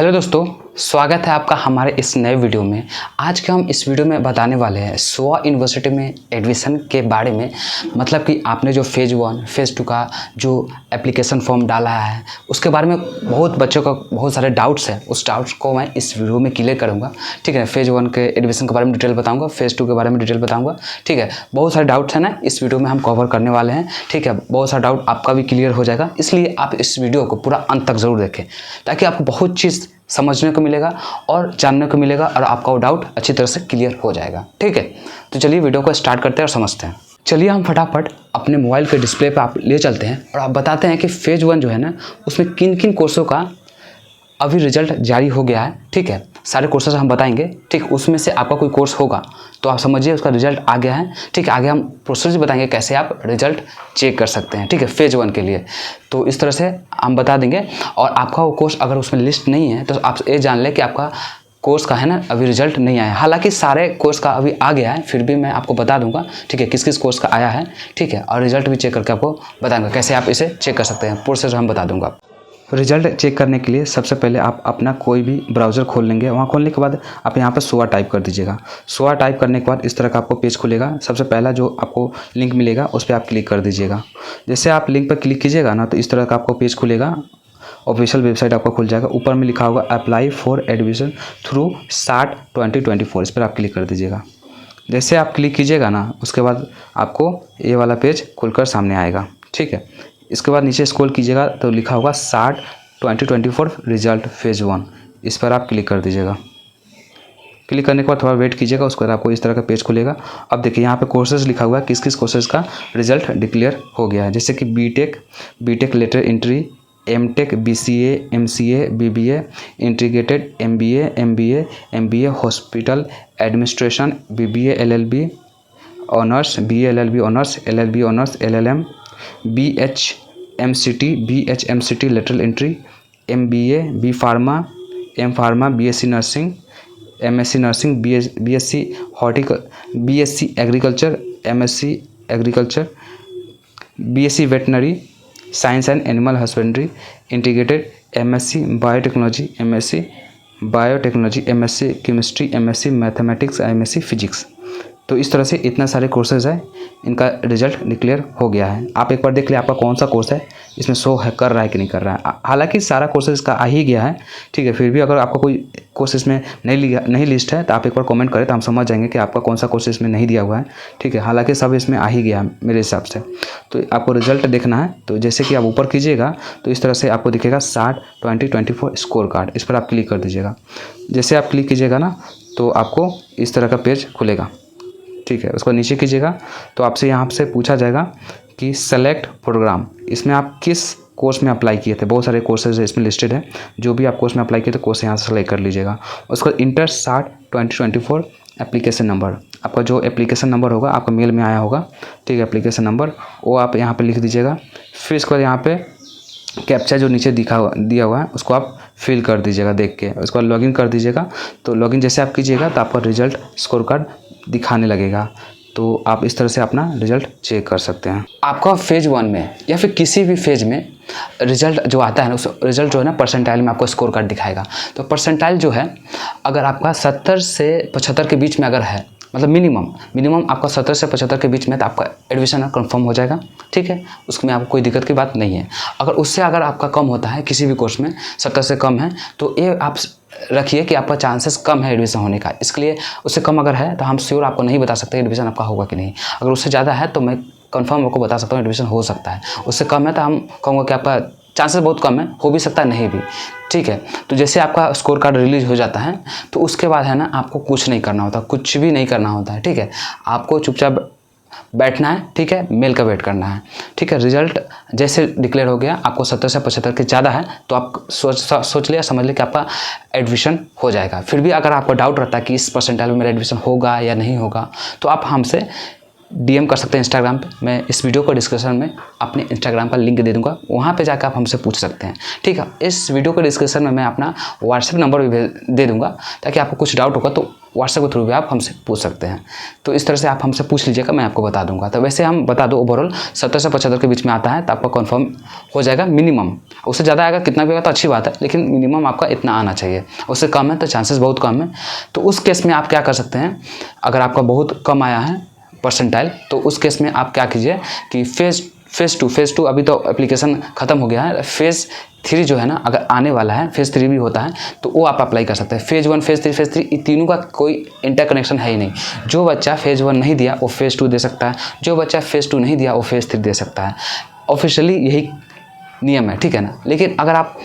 Hello दोस्तों, स्वागत है आपका हमारे इस नए वीडियो में। आज के हम इस वीडियो में बताने वाले हैं सोआ यूनिवर्सिटी में एडमिशन के बारे में। मतलब कि आपने जो फेज़ 1 फेज़ 2 का जो एप्लीकेशन फॉर्म डाला है उसके बारे में बहुत बच्चों का बहुत सारे डाउट्स हैं। उस डाउट्स को मैं इस वीडियो में क्लियर करूँगा। ठीक है, फेज़ 1 के एडमिशन के बारे में डिटेल बताऊँगा, फेज़ 2 के बारे में डिटेल बताऊँगा। ठीक है, बहुत सारे डाउट्स हैं ना, इस वीडियो में हम कवर करने वाले हैं। ठीक है, बहुत सारा डाउट आपका भी क्लियर हो जाएगा, इसलिए आप इस वीडियो को पूरा अंत तक ज़रूर देखें ताकि आपको बहुत चीज़ समझने को मिलेगा और जानने को मिलेगा और आपका वो डाउट अच्छी तरह से क्लियर हो जाएगा। ठीक है, तो चलिए वीडियो को स्टार्ट करते हैं और समझते हैं। चलिए हम फटाफट अपने मोबाइल के डिस्प्ले पे आप ले चलते हैं और आप बताते हैं कि फेज़ 1 जो है ना उसमें किन किन कोर्सों का अभी रिजल्ट जारी हो गया है। ठीक है, सारे कोर्सेज हम बताएंगे। ठीक, उसमें से आपका कोई कोर्स होगा तो आप समझिए उसका रिजल्ट आ गया है। ठीक, आगे हम प्रोसेस बताएंगे कैसे आप रिजल्ट चेक कर सकते हैं। ठीक है, फेज़ 1 के लिए तो इस तरह से हम बता देंगे। और आपका वो कोर्स अगर उसमें लिस्ट नहीं है तो आप ये जान लें कि आपका कोर्स का है ना अभी रिजल्ट नहीं आया। हालांकि सारे कोर्स का अभी आ गया है, फिर भी मैं आपको बता दूंगा। ठीक है, किस किस कोर्स का आया है। ठीक है, और रिजल्ट भी चेक करके आपको बताऊंगा कैसे आप इसे चेक कर सकते हैं। प्रोसेस हम बता दूंगा। रिजल्ट चेक करने के लिए सबसे पहले आप अपना कोई भी ब्राउज़र खोल लेंगे। वहाँ खोलने के बाद आप यहाँ पर सोआ टाइप कर दीजिएगा। सोआ टाइप करने के बाद इस तरह का आपको पेज खुलेगा। सबसे पहला जो आपको लिंक मिलेगा उस पर आप क्लिक कर दीजिएगा। जैसे आप लिंक पर क्लिक कीजिएगा ना तो इस तरह का आपको पेज खुलेगा। ऑफिशियल वेबसाइट आपका खुल जाएगा। ऊपर में लिखा होगा अप्लाई फॉर एडमिशन थ्रू साट 2024, इस पर आप क्लिक कर दीजिएगा। जैसे आप क्लिक कीजिएगा ना उसके बाद आपको ये वाला पेज खुलकर सामने आएगा। ठीक है, इसके बाद नीचे स्क्रॉल कीजिएगा तो लिखा होगा साट 2024 रिजल्ट फेज़ 1, इस पर आप क्लिक कर दीजिएगा। क्लिक करने के बाद थोड़ा वेट कीजिएगा, उसके बाद आपको इस तरह का पेज खुलेगा। अब देखिए यहाँ पे कोर्सेज लिखा हुआ है, किस किस कोर्सेज का रिजल्ट डिक्लेयर हो गया है। जैसे कि B Tech lateral entry, M Tech, BCA, MCA, BBA, integrated MBA hospital administration, BBA LLB honours, BA LLB honours, LLB honours, LLM, BHMCT lateral entry, MBA, B pharma, M pharma, BSc nursing, MSc nursing, BSc BSc agriculture, MSc agriculture, BSc veterinary science and animal husbandry, integrated, MSc biotechnology, MSc chemistry, MSc mathematics, MSc physics. तो इस तरह से इतना सारे courses है, इनका result declare हो गया है। आप एक बार देख ले आपका कौन सा कोर्स है इसमें शो है कर रहा है कि नहीं कर रहा है। हालांकि सारा कोर्सेज का आ ही गया है। ठीक है, फिर भी अगर आपका कोई कोर्स इसमें नहीं लिस्ट है तो आप एक बार कमेंट करें तो हम समझ जाएंगे कि आपका कौन सा कोर्स इसमें नहीं दिया हुआ है। ठीक है, हालांकि सब इसमें आ ही गया है मेरे हिसाब से। तो आपको रिजल्ट देखना है तो जैसे कि आप ऊपर कीजिएगा तो इस तरह से आपको दिखेगा साट 2024 स्कोर कार्ड, इस पर आप क्लिक कर दीजिएगा। जैसे आप क्लिक कीजिएगा ना तो आपको इस तरह का पेज खुलेगा। ठीक है, उसको नीचे कीजिएगा तो आपसे यहाँ से पूछा जाएगा कि सेलेक्ट प्रोग्राम, इसमें आप किस कोर्स में अप्लाई किए थे। बहुत सारे कोर्सेज इसमें लिस्टेड है, जो भी आप कोर्स में अप्लाई किए थे कोर्स यहाँ से सेलेक्ट कर लीजिएगा। उसके बाद इंटर साट 2024 एप्लीकेशन नंबर, आपका जो एप्लीकेशन नंबर होगा आपका मेल में आया होगा। ठीक है, एप्लीकेशन नंबर वो आप यहाँ पर लिख दीजिएगा। फिर इसके बाद यहाँ पे कैप्चा जो नीचे दिया हुआ है उसको आप फिल कर दीजिएगा देख के। उसके बाद लॉगिन कर दीजिएगा। तो लॉगिन जैसे आप कीजिएगा तो आपका रिजल्ट स्कोर कार्ड दिखाने लगेगा। तो आप इस तरह से अपना रिजल्ट चेक कर सकते हैं। आपका फेज़ 1 में या फिर किसी भी फेज़ में रिजल्ट जो आता है ना उस रिजल्ट जो है ना परसेंटाइल में आपको स्कोर कार्ड दिखाएगा। तो परसेंटाइल जो है अगर आपका 70 से 75 के बीच में अगर है, मतलब मिनिमम आपका 70 से 75 के बीच में तो आपका एडमिशन कंफर्म हो जाएगा। ठीक है, उसमें आपको कोई दिक्कत की बात नहीं है। अगर आपका कम होता है किसी भी कोर्स में 70 से कम है तो ये आप रखिए कि आपका चांसेस कम है एडमिशन होने का। इसके लिए उससे कम अगर है तो हम श्योर आपको नहीं बता सकते एडमिशन आपका होगा कि नहीं। अगर उससे ज़्यादा है तो मैं कंफर्म आपको बता सकता हूँ एडमिशन हो सकता है। उससे कम है तो हम कहूँगा कि आपका चांसेस बहुत कम है, हो भी सकता है नहीं भी। ठीक है, तो जैसे आपका स्कोर कार्ड रिलीज हो जाता है तो उसके बाद है ना आपको कुछ नहीं करना होता, कुछ भी नहीं करना होता है। ठीक है, आपको चुपचाप बैठना है। ठीक है, मेल का वेट करना है। ठीक है, रिजल्ट जैसे डिक्लेयर हो गया आपको 70 से 75 के ज़्यादा है तो आप सोच लिया समझ लिया कि आपका एडमिशन हो जाएगा। फिर भी अगर आपको डाउट रहता है कि इस परसेंटाइल में मेरा एडमिशन होगा या नहीं होगा तो आप हमसे DM कर सकते हैं इंस्टाग्राम पे। मैं इस वीडियो को डिस्क्रिप्शन में अपने इंस्टाग्राम का लिंक दे दूँगा, वहाँ पे जाकर आप हमसे पूछ सकते हैं, ठीक है। इस वीडियो के डिस्क्रिप्शन में मैं अपना व्हाट्सएप नंबर भी दे दूँगा, ताकि आपको कुछ डाउट होगा तो व्हाट्सएप के थ्रू भी आप हमसे पूछ सकते हैं। तो इस तरह से आप हमसे पूछ लीजिएगा, मैं आपको बता दूंगा। तो वैसे हम बता दो ओवरऑल 70 से 75 के बीच में आता है, तो आपका कंफर्म हो जाएगा मिनिमम। उससे ज़्यादा आएगा, कितना भी आएगा तो अच्छी बात है, लेकिन मिनिमम आपका इतना आना चाहिए। उससे कम है तो चांसेस बहुत कम है। तो उस केस में आप क्या कर सकते हैं, अगर आपका बहुत कम आया है परसेंटाइल, तो उस केस में आप क्या कीजिए कि फेज़ 2 अभी तो एप्लीकेशन ख़त्म हो गया है। फेज़ 3 जो है ना, अगर आने वाला है, फेज़ 3 भी होता है, तो वो आप अप्लाई कर सकते हैं। फेज़ 1 फेज़ 3 इन तीनों का कोई इंटरकनेक्शन है ही नहीं। जो बच्चा फेज़ 1 नहीं दिया वो फेज़ 2 दे सकता है, जो बच्चा फेज़ 2 नहीं दिया वो फेज़ 3 दे सकता है। ऑफिशियली यही नियम है, ठीक है ना। लेकिन अगर आप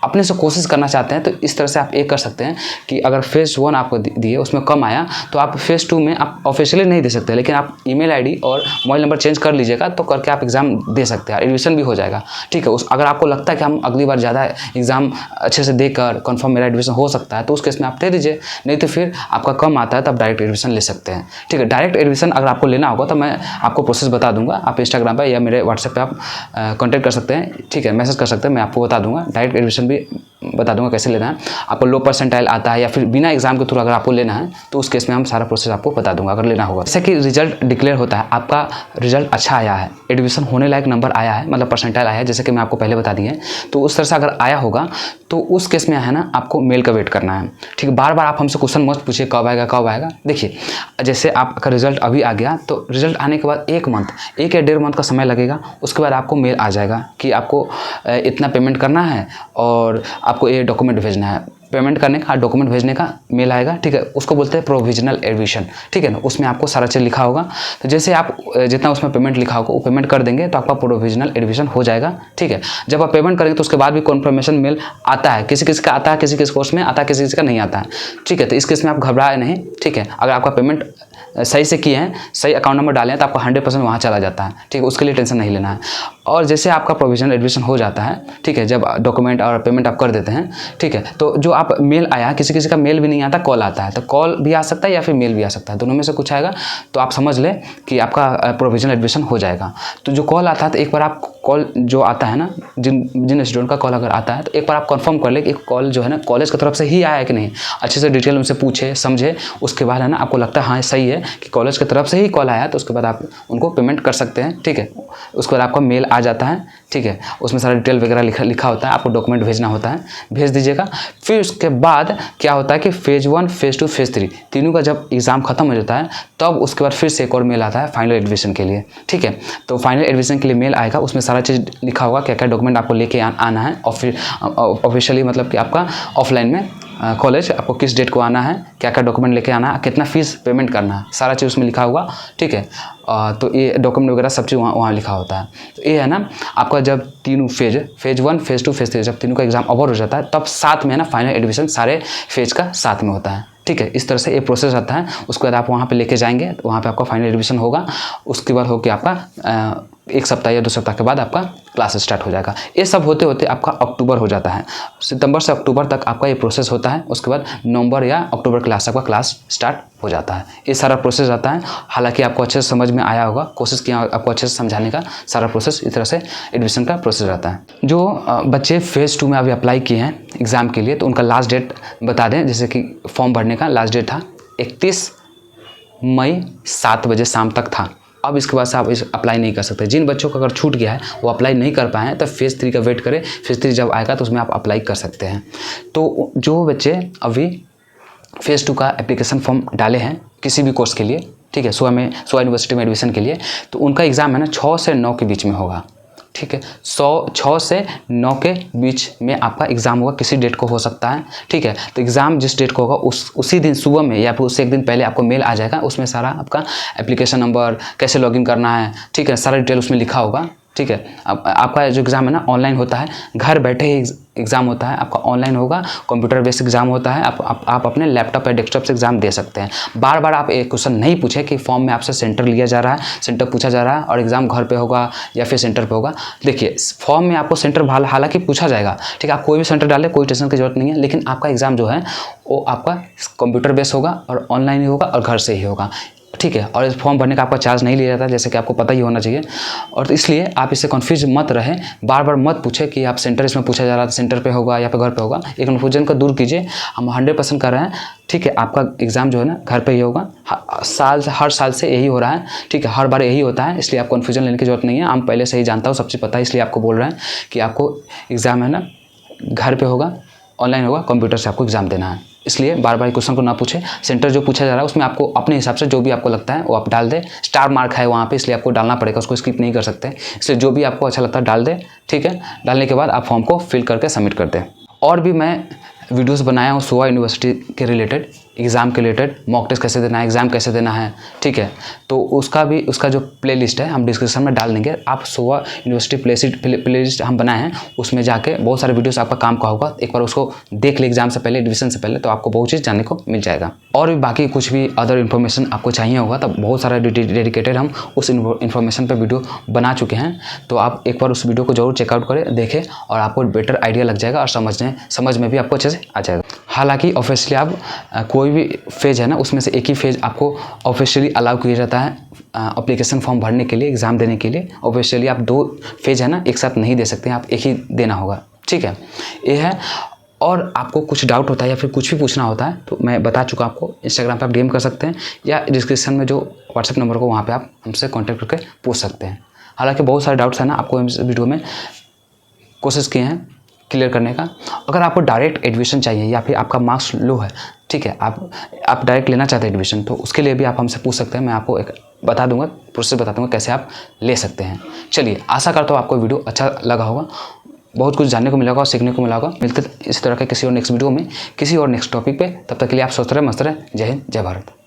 अपने से कोशिश करना चाहते हैं तो इस तरह से आप एक कर सकते हैं कि अगर फेज़ 1 आपको दिए उसमें कम आया, तो आप फेज़ 2 में आप ऑफिशियली नहीं दे सकते, लेकिन आप ईमेल आईडी और मोबाइल नंबर चेंज कर लीजिएगा, तो करके आप एग्ज़ाम दे सकते हैं, एडमिशन भी हो जाएगा, ठीक है। अगर आपको लगता है कि हम अगली बार ज़्यादा एग्ज़ाम अच्छे से देकर कन्फर्म मेरा एडमिशन हो सकता है, तो उस केस में आप दे दीजिए। नहीं तो फिर आपका कम आता है तो आप डायरेक्ट एडमिशन ले सकते हैं, ठीक है। डायरेक्ट एडमिशन अगर आपको लेना होगा तो मैं आपको प्रोसेस बता दूंगा। आप इंस्टाग्राम पर या मेरे व्हाट्सएप पर आप कॉन्टैक्ट कर सकते हैं, ठीक है, मैसेज कर सकते हैं, मैं आपको बता दूंगा। डायरेक्ट एडमिशन भी बता दूंगा कैसे लेना है। आपको लो परसेंटाइल आता है या फिर बिना एग्जाम के थ्रू अगर आपको लेना है, तो उस केस में हम सारा प्रोसेस आपको बता दूंगा अगर लेना होगा। जैसे कि रिजल्ट डिक्लेयर होता है, आपका रिजल्ट अच्छा आया है, एडमिशन होने लायक नंबर आया है, मतलब परसेंटाइल आया है, जैसे कि मैं आपको पहले बता दिए, तो उस तरह से अगर आया होगा तो उस केस में है ना, आपको मेल का वेट करना है, ठीक है। बार बार आप हमसे क्वेश्चन मत पूछिए कब आएगा कब आएगा। देखिए, जैसे आपका रिजल्ट अभी आ गया, तो रिजल्ट आने के बाद 1 या 1.5 मंथ का समय लगेगा। उसके बाद आपको मेल आ जाएगा कि आपको इतना पेमेंट करना है और आपको ये डॉक्यूमेंट भेजना है। पेमेंट करने का, डॉक्यूमेंट भेजने का मेल आएगा, ठीक है। उसको बोलते हैं प्रोविजनल एडमिशन, ठीक है ना। उसमें आपको सारा चीज़ लिखा होगा, तो जैसे आप जितना उसमें पेमेंट लिखा होगा वो पेमेंट कर देंगे तो आपका प्रोविजनल एडमिशन हो जाएगा, ठीक है। जब आप पेमेंट करेंगे तो उसके बाद भी कन्फर्मेशन मेल आता है, किसी किसी का आता है, किसी किसी कोर्स में आता है, किसी किसी का नहीं आता है, ठीक है। तो इस केस में आप घबराए नहीं, ठीक है। अगर आपका पेमेंट सही से किए हैं, सही अकाउंट नंबर डाले हैं, तो आपका 100% वहाँ चला जाता है, ठीक है। उसके लिए टेंशन नहीं लेना है। और जैसे आपका प्रोविजनल एडमिशन हो जाता है, ठीक है, जब डॉक्यूमेंट और पेमेंट आप कर देते हैं, ठीक है, तो जो आप मेल आया, किसी किसी का मेल भी नहीं आता, कॉल आता है, तो कॉल भी आ सकता है या फिर मेल भी आ सकता है, दोनों में से कुछ आएगा, तो आप समझ लें कि आपका प्रोविजनल एडमिशन हो जाएगा। तो जो कॉल आता है, तो एक बार आप कॉल जो आता है ना, जिन स्टूडेंट का कॉल अगर आता है, तो एक बार आप कंफर्म कर ले कि कॉल जो है ना कॉलेज की तरफ से ही आया है कि नहीं। अच्छे से डिटेल उनसे पूछे समझे, उसके बाद है ना आपको लगता है हाँ सही है कि कॉलेज की तरफ से ही कॉल आया है, तो उसके बाद आप उनको पेमेंट कर सकते हैं, ठीक है। उसके बाद आपका मेल आ जाता है, ठीक है, उसमें सारा डिटेल वगैरह लिखा होता है, आपको डॉक्यूमेंट भेजना होता है, भेज दीजिएगा। फिर उसके बाद क्या होता है कि फेज़ 1 फेज़ 2 फेज़ 3 तीनों का जब एग्ज़ाम खत्म हो जाता है, तब उसके बाद फिर से एक और मेल आता है फाइनल एडमिशन के लिए, ठीक है। तो फाइनल एडमिशन के लिए मेल आएगा, उसमें सारा चीज़ लिखा होगा, क्या क्या डॉक्यूमेंट आपको लेके आना है, और फिर ऑफिशियली मतलब कि आपका ऑफलाइन में कॉलेज आपको किस डेट को आना है, क्या क्या डॉक्यूमेंट लेके आना है, कितना फीस पेमेंट करना है, सारा चीज़ उसमें लिखा होगा, ठीक है। तो ये डॉक्यूमेंट वगैरह सब चीज़ वहाँ लिखा होता है। तो ये है ना आपका जब तीनों फेज़ 1 फेज़ 2 फेज़ 3 जब तीनों का एग्जाम ओवर हो जाता है, तब साथ में है ना फाइनल एडमिशन सारे फेज़ का साथ में होता है, ठीक है। इस तरह से ये प्रोसेस आता है। उसके बाद आप वहाँ पे लेके जाएंगे, तो वहाँ पे आपका फाइनल एडमिशन होगा। उसके बाद होकर आपका 1 सप्ताह या 2 सप्ताह के बाद आपका क्लास स्टार्ट हो जाएगा। ये सब होते होते आपका अक्टूबर हो जाता है। सितंबर से अक्टूबर तक आपका ये प्रोसेस होता है। उसके बाद नवंबर या अक्टूबर क्लास आपका क्लास स्टार्ट हो जाता है। ये सारा प्रोसेस आता है। हालांकि आपको अच्छे से समझ में आया होगा, कोशिश किया आपको अच्छे से समझाने का। सारा प्रोसेस इस तरह से एडमिशन का प्रोसेस रहता है। जो बच्चे फेज़ 2 में अभी अप्लाई किए हैं एग्ज़ाम के लिए, तो उनका लास्ट डेट बता दें। जैसे कि फॉर्म भरने का लास्ट डेट था 31 मई 7 बजे शाम तक था। अब इसके बाद से आप अप्लाई नहीं कर सकते। जिन बच्चों का अगर छूट गया है वो अप्लाई नहीं कर पाए हैं, तो फेज़ 3 का वेट करें। फेज़ 3 जब आएगा तो उसमें आप अप्लाई कर सकते हैं। तो जो बच्चे अभी फेज़ 2 का एप्लीकेशन फॉर्म डाले हैं किसी भी कोर्स के लिए, ठीक है, सोआ यूनिवर्सिटी में एडमिशन के लिए, तो उनका एग्ज़ाम है ना 6 से 9 के बीच में होगा, ठीक है। 6 से 9 के बीच में आपका एग्ज़ाम होगा। किसी डेट को हो सकता है, ठीक है। तो एग्ज़ाम जिस डेट को होगा उसी दिन सुबह में या फिर उससे एक दिन पहले आपको मेल आ जाएगा। उसमें सारा आपका एप्लीकेशन नंबर, कैसे लॉगिन करना है, ठीक है, सारा डिटेल उसमें लिखा होगा, ठीक है। अब आपका जो एग्ज़ाम है ना ऑनलाइन होता है, घर बैठे ही एग्ज़ाम होता है आपका, ऑनलाइन होगा, कंप्यूटर बेस्ड एग्ज़ाम होता है। आप अपने लैपटॉप या डेस्कटॉप से एग्ज़ाम दे सकते हैं। बार बार आप एक क्वेश्चन नहीं पूछे कि फॉर्म में आपसे सेंटर लिया जा रहा है, सेंटर पूछा जा रहा है और एग्ज़ाम घर पे होगा या फिर सेंटर पे होगा। देखिए, फॉर्म में आपको सेंटर हालांकि पूछा जाएगा, ठीक है, आप कोई भी सेंटर डालें, कोई टेंशन की जरूरत नहीं है। लेकिन आपका एग्ज़ाम जो है वो आपका कंप्यूटर बेस्ड होगा और ऑनलाइन ही होगा और घर से ही होगा। ठीक है। और इस फॉर्म भरने का आपका चार्ज नहीं लिया जाता, जैसे कि आपको पता ही होना चाहिए। और इसलिए आप इससे कन्फ्यूज मत रहें, बार बार मत पूछे कि आप सेंटर इसमें पूछा जा रहा है, सेंटर पे होगा या फिर घर पे होगा। ये कन्फ्यूजन को दूर कीजिए, हम 100% कर रहे हैं, ठीक है। आपका एग्ज़ाम जो है ना घर पे ही होगा, हर साल से यही हो रहा है, ठीक है। हर बार यही होता है, इसलिए आप कन्फ्यूजन लेने की जरूरत नहीं है। हम पहले से ही जानता हूँ, सब चीज़ पता है, इसलिए आपको बोल रहे हैं कि आपको एग्ज़ाम है ना घर पे होगा, ऑनलाइन होगा, कंप्यूटर से आपको एग्ज़ाम देना है। इसलिए बार बार क्वेश्चन को ना पूछे, सेंटर जो पूछा जा रहा है उसमें आपको अपने हिसाब से जो भी आपको लगता है वो आप डाल दें। स्टार मार्क है वहाँ पे, इसलिए आपको डालना पड़ेगा, उसको स्किप नहीं कर सकते। इसलिए जो भी आपको अच्छा लगता है डाल दें, ठीक है। डालने के बाद आप फॉर्म को फिल करके सबमिट कर दें। और भी मैं वीडियोस बनाया हूँ सोआ यूनिवर्सिटी के रिलेटेड, एग्ज़ाम के रिलेटेड, मॉक टेस्ट कैसे देना है, एग्ज़ाम कैसे देना है, ठीक है। तो उसका जो प्लेलिस्ट है हम डिस्क्रिप्शन में डाल देंगे। आप सोआ यूनिवर्सिटी प्लेलिस्ट हम बनाए हैं, उसमें जाके बहुत सारे वीडियोस आपका काम का होगा। एक बार उसको देख ले एग्जाम से पहले, एडमिशन से पहले, तो आपको बहुत चीज़ जानने को मिल जाएगा। और भी बाकी कुछ भी अदर इन्फॉर्मेशन आपको चाहिए होगा तो बहुत सारा डेडिकेटेड हम उस इन्फॉर्मेशन पर वीडियो बना चुके हैं। तो आप एक बार उस वीडियो को जरूर चेकआउट करें, देखें, और आपको बेटर आइडिया लग जाएगा और समझ में भी आपको अच्छे से आ जाएगा। हालांकि ऑब्वियसली आप कोई भी फेज़ है ना, उसमें से एक ही फेज़ आपको ऑफिशियली अलाउ किया जाता है एप्लीकेशन फॉर्म भरने के लिए, एग्ज़ाम देने के लिए। ऑब्वियसली आप 2 फेज़ है ना एक साथ नहीं दे सकते हैं, आप एक ही देना होगा, ठीक है। ये है। और आपको कुछ डाउट होता है या फिर कुछ भी पूछना होता है तो मैं बता चुका आपको, इंस्टाग्राम पे आप डीएम कर सकते हैं या डिस्क्रिप्शन में जो व्हाट्सएप नंबर को वहाँ पे आप हमसे कॉन्टैक्ट करके पूछ सकते हैं। हालांकि बहुत सारे डाउट्स हैं ना, आपको इस वीडियो में कोशिश किए हैं क्लियर करने का। अगर आपको डायरेक्ट एडमिशन चाहिए या फिर आपका मार्क्स लो है, ठीक है, आप डायरेक्ट लेना चाहते हैं एडमिशन, तो उसके लिए भी आप हमसे पूछ सकते हैं। मैं आपको एक बता दूंगा, प्रोसेस बता दूंगा कैसे आप ले सकते हैं। चलिए, आशा करता हूँ आपको वीडियो अच्छा लगा होगा, बहुत कुछ जानने को मिला होगा और सीखने को मिला होगा। मिलते इसी तरह के किसी और नेक्स्ट वीडियो में, किसी और नेक्स्ट टॉपिक पे। तब तक के लिए आप स्वस्थ रहे, मस्त रहे। जय हिंद, जय भारत।